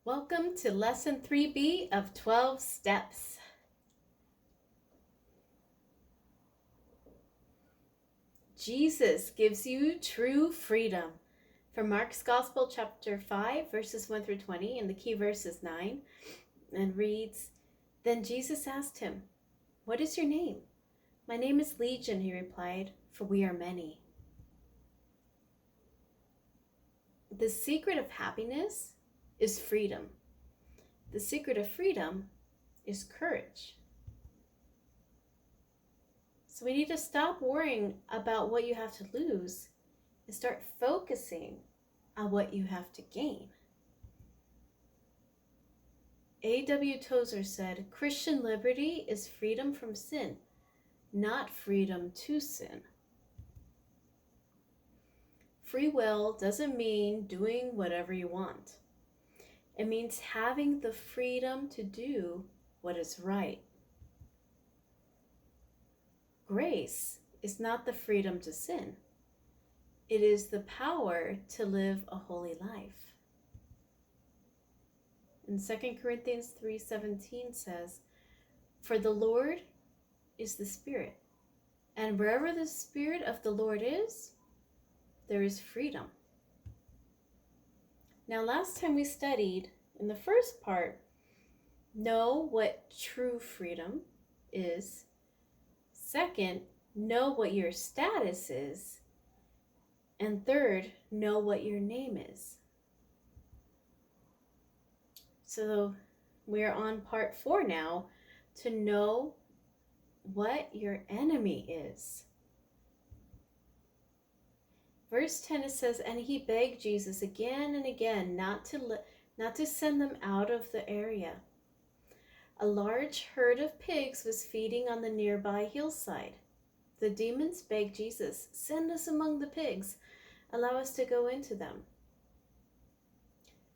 Welcome to Lesson 3B of 12 Steps. Jesus gives you true freedom. From Mark's Gospel, chapter 5, verses 1 through 20, and the key verse is 9, and reads, Then Jesus asked him, What is your name? My name is Legion, he replied, for we are many. The secret of happiness is freedom. The secret of freedom is courage. So we need to stop worrying about what you have to lose and start focusing on what you have to gain. A.W. Tozer said, Christian liberty is freedom from sin, not freedom to sin. Free will doesn't mean doing whatever you want. It means having the freedom to do what is right. Grace is not the freedom to sin. It is the power to live a holy life. And 2 Corinthians 3:17 says, For the Lord is the Spirit, and wherever the Spirit of the Lord is, there is freedom. Now, last time we studied, in the first part, know what true freedom is. Second, know what your status is. And third, know what your name is. So we're on part 4 now, to know what your enemy is. Verse 10, it says, And he begged Jesus again and again not to send them out of the area. A large herd of pigs was feeding on the nearby hillside. The demons begged Jesus, Send us among the pigs. Allow us to go into them.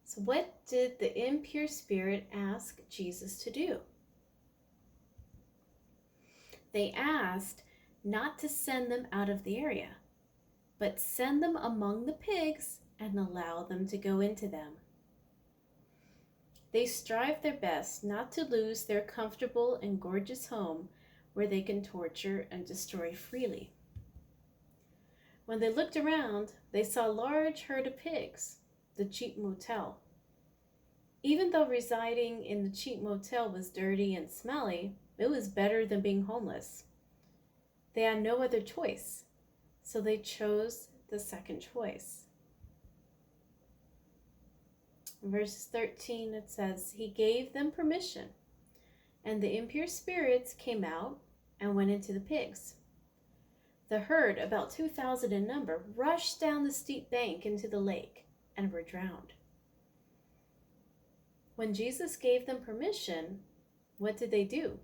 So what did the impure spirit ask Jesus to do? They asked not to send them out of the area, but send them among the pigs and allow them to go into them. They strive their best not to lose their comfortable and gorgeous home where they can torture and destroy freely. When they looked around, they saw a large herd of pigs, the cheap motel. Even though residing in the cheap motel was dirty and smelly, it was better than being homeless. They had no other choice, so they chose the second choice. In verse 13 it says, He gave them permission, and the impure spirits came out and went into the pigs. The herd, about 2,000 in number, rushed down the steep bank into the lake and were drowned. When Jesus gave them permission, what did they do?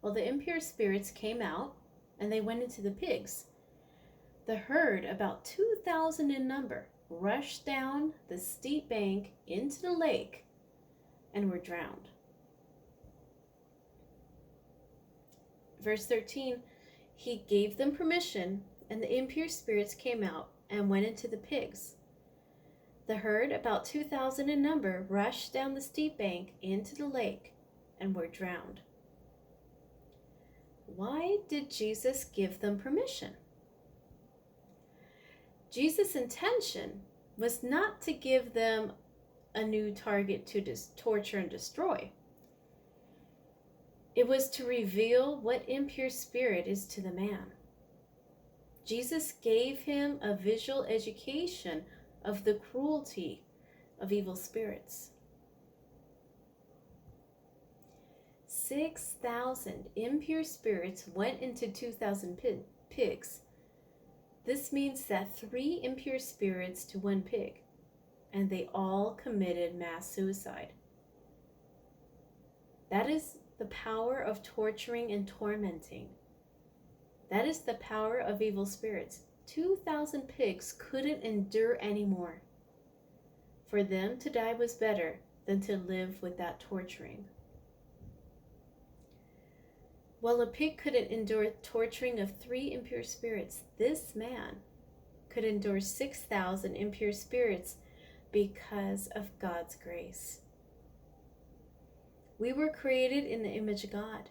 Well, the impure spirits came out and they went into the pigs. The herd, about 2,000 in number, rushed down the steep bank into the lake and were drowned. Verse 13, He gave them permission, and the impure spirits came out and went into the pigs. The herd, about 2,000 in number, rushed down the steep bank into the lake and were drowned. Why did Jesus give them permission? Jesus' intention was not to give them a new target to torture and destroy. It was to reveal what impure spirit is to the man. Jesus gave him a visual education of the cruelty of evil spirits. 6,000 impure spirits went into 2,000 pigs. This means that 3 impure spirits to 1 pig, and they all committed mass suicide. That is the power of torturing and tormenting. That is the power of evil spirits. 2,000 pigs couldn't endure anymore. For them to die was better than to live with that torturing. While a pig couldn't endure torturing of 3 impure spirits, this man could endure 6,000 impure spirits because of God's grace. We were created in the image of God,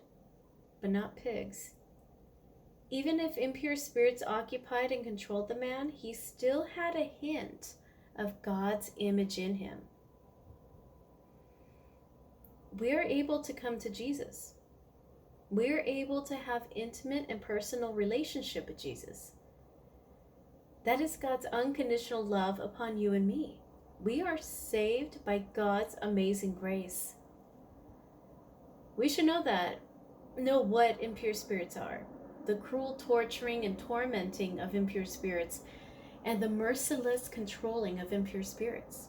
but not pigs. Even if impure spirits occupied and controlled the man, he still had a hint of God's image in him. We are able to come to Jesus. We are able to have intimate and personal relationship with Jesus. That is God's unconditional love upon you and me. We are saved by God's amazing grace. We should know what impure spirits are, the cruel torturing and tormenting of impure spirits, and the merciless controlling of impure spirits.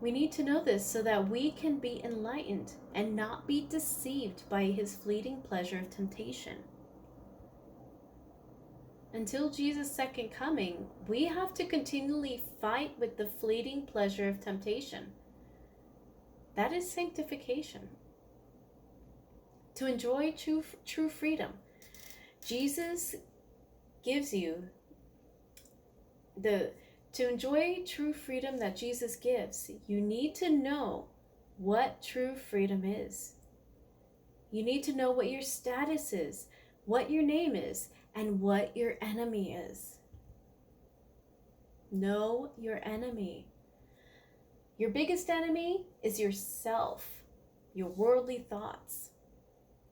We need to know this so that we can be enlightened and not be deceived by his fleeting pleasure of temptation. Until Jesus' second coming, we have to continually fight with the fleeting pleasure of temptation. That is sanctification. To enjoy true freedom, Jesus gives you to enjoy true freedom that Jesus gives, you need to know what true freedom is. You need to know what your status is, what your name is, and what your enemy is. Know your enemy. Your biggest enemy is yourself, your worldly thoughts.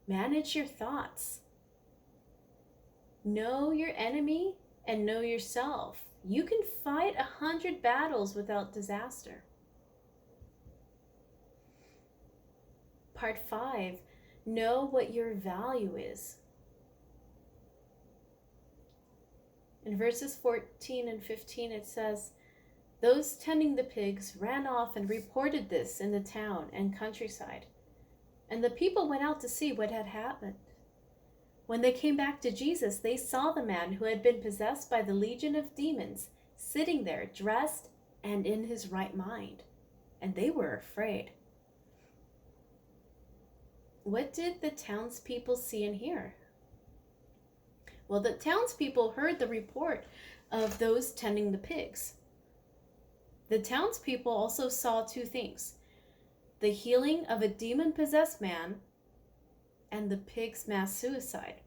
Manage your thoughts. Know your enemy and know yourself. You can fight 100 battles without disaster. Part 5, know what your value is. In verses 14 and 15 it says, "Those tending the pigs ran off and reported this in the town and countryside, and the people went out to see what had happened. When they came back to Jesus, they saw the man who had been possessed by the legion of demons sitting there, dressed and in his right mind, and they were afraid." What did the townspeople see and hear? Well, the townspeople heard the report of those tending the pigs. The townspeople also saw two things: the healing of a demon-possessed man and the pig's mass suicide.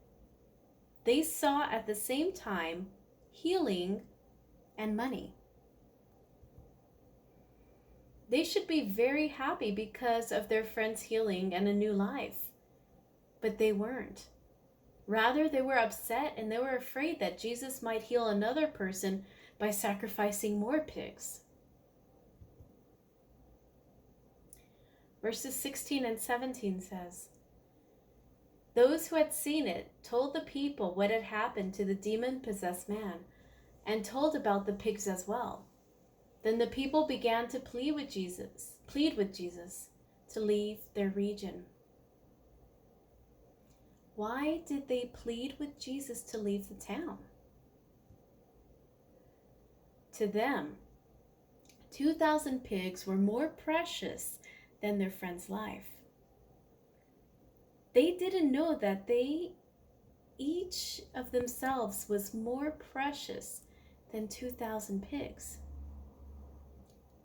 They saw at the same time healing and money. They should be very happy because of their friend's healing and a new life, but they weren't. Rather, they were upset and they were afraid that Jesus might heal another person by sacrificing more pigs. Verses 16 and 17 says, "Those who had seen it told the people what had happened to the demon-possessed man, and told about the pigs as well. Then the people began to plead with Jesus to leave their region." Why did they plead with Jesus to leave the town? To them, 2,000 pigs were more precious than their friend's life. They didn't know that each of themselves was more precious than 2,000 pigs.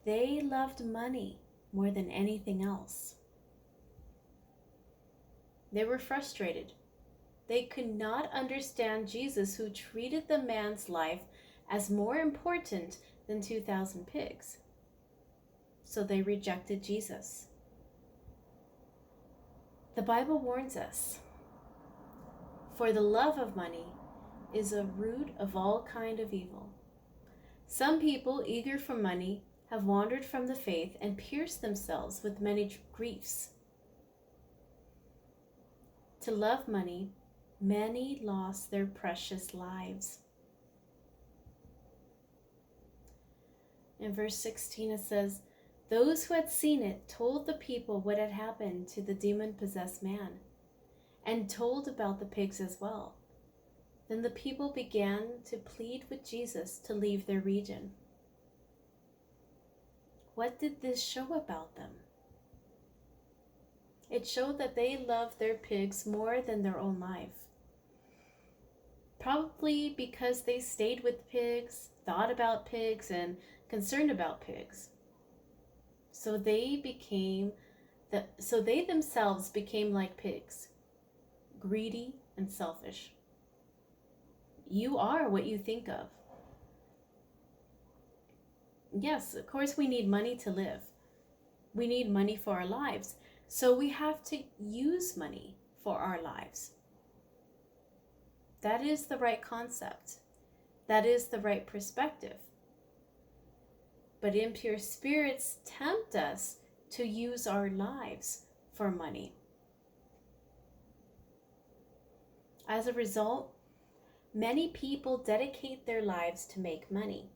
They loved money more than anything else. They were frustrated. They could not understand Jesus, who treated the man's life as more important than 2,000 pigs. So they rejected Jesus. The Bible warns us, "For the love of money is a root of all kind of evil." Some people, eager for money, have wandered from the faith and pierced themselves with many griefs. To love money, many lost their precious lives. In verse 16 it says, "Those who had seen it told the people what had happened to the demon-possessed man, and told about the pigs as well. Then the people began to plead with Jesus to leave their region." What did this show about them? It showed that they loved their pigs more than their own life. Probably because they stayed with pigs, thought about pigs, and concerned about pigs. So they themselves became like pigs, greedy and selfish. You are what you think of. Yes, of course we need money to live. We need money for our lives. So we have to use money for our lives. That is the right concept. That is the right perspective. But impure spirits tempt us to use our lives for money. As a result, many people dedicate their lives to make money.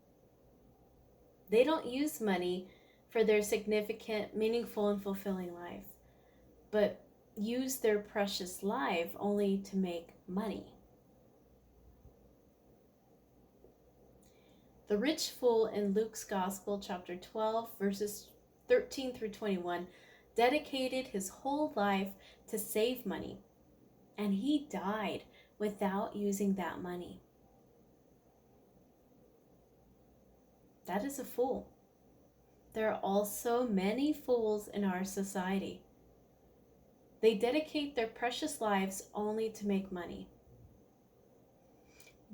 They don't use money for their significant, meaningful, and fulfilling life, but use their precious life only to make money. The rich fool in Luke's Gospel, chapter 12, verses 13 through 21, dedicated his whole life to save money, and he died without using that money. That is a fool. There are also many fools in our society. They dedicate their precious lives only to make money.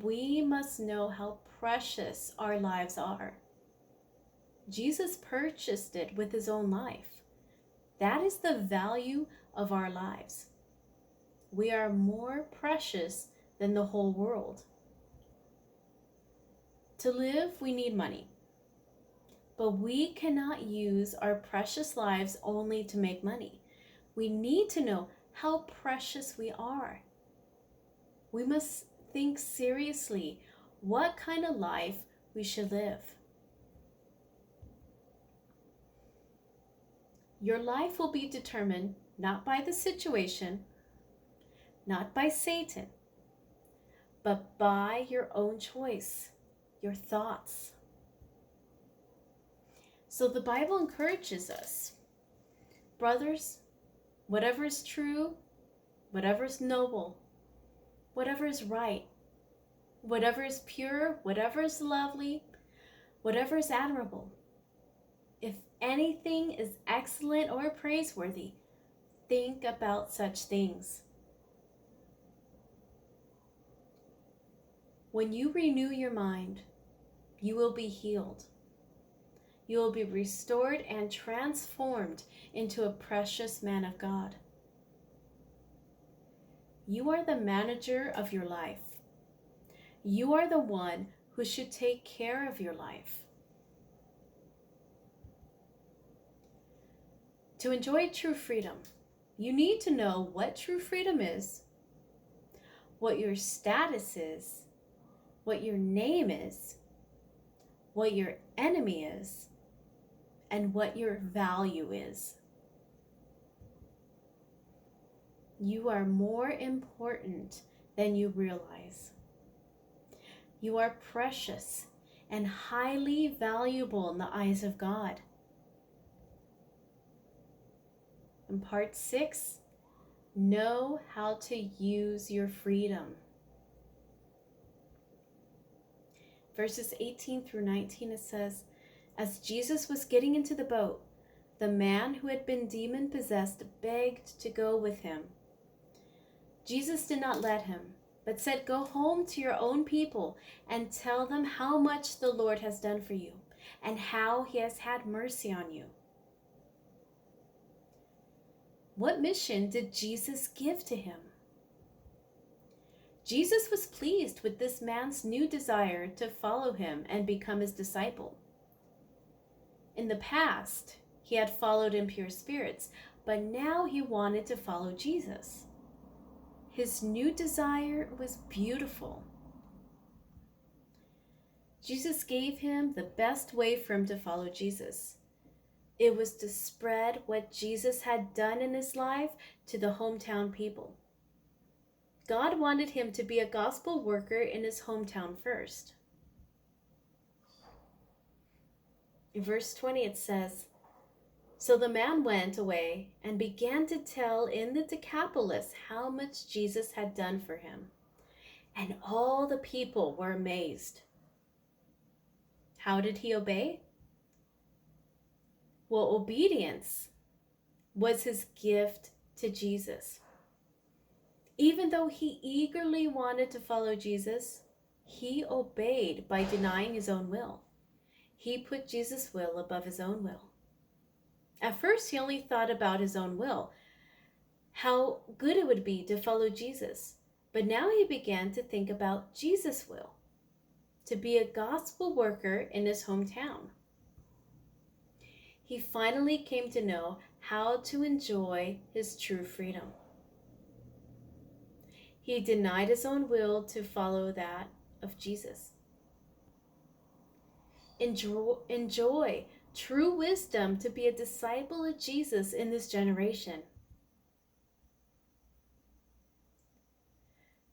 We must know how precious our lives are. Jesus purchased it with his own life. That is the value of our lives. We are more precious than the whole world. To live, we need money. But we cannot use our precious lives only to make money. We need to know how precious we are. We must think seriously what kind of life we should live. Your life will be determined not by the situation, not by Satan, but by your own choice, your thoughts. So the Bible encourages us, brothers, whatever is true, whatever is noble, whatever is right, whatever is pure, whatever is lovely, whatever is admirable, if anything is excellent or praiseworthy, think about such things. When you renew your mind, you will be healed. You will be restored and transformed into a precious man of God. You are the manager of your life. You are the one who should take care of your life. To enjoy true freedom, you need to know what true freedom is, what your status is, what your name is, what your enemy is, and what your value is. You are more important than you realize. You are precious and highly valuable in the eyes of God. In part 6, know how to use your freedom. Verses 18 through 19, it says, as Jesus was getting into the boat, the man who had been demon-possessed begged to go with him. Jesus did not let him, but said, go home to your own people and tell them how much the Lord has done for you and how he has had mercy on you. What mission did Jesus give to him? Jesus was pleased with this man's new desire to follow him and become his disciple. In the past, he had followed impure spirits, but now he wanted to follow Jesus. His new desire was beautiful. Jesus gave him the best way for him to follow Jesus. It was to spread what Jesus had done in his life to the hometown people. God wanted him to be a gospel worker in his hometown first. In verse 20 it says, so the man went away and began to tell in the Decapolis how much Jesus had done for him. And all the people were amazed. How did he obey? Well, obedience was his gift to Jesus. Even though he eagerly wanted to follow Jesus, he obeyed by denying his own will. He put Jesus' will above his own will. At first, he only thought about his own will, how good it would be to follow Jesus. But now he began to think about Jesus' will, to be a gospel worker in his hometown. He finally came to know how to enjoy his true freedom. He denied his own will to follow that of Jesus. Enjoy true wisdom to be a disciple of Jesus in this generation.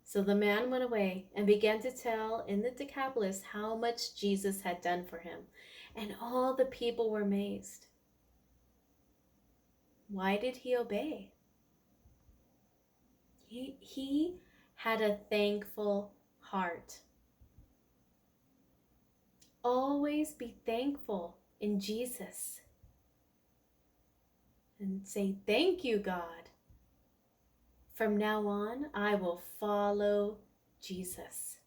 So the man went away and began to tell in the Decapolis how much Jesus had done for him, and all the people were amazed. Why did he obey? He had a thankful heart. Always be thankful in Jesus and say, "Thank you, God. From now on, I will follow Jesus."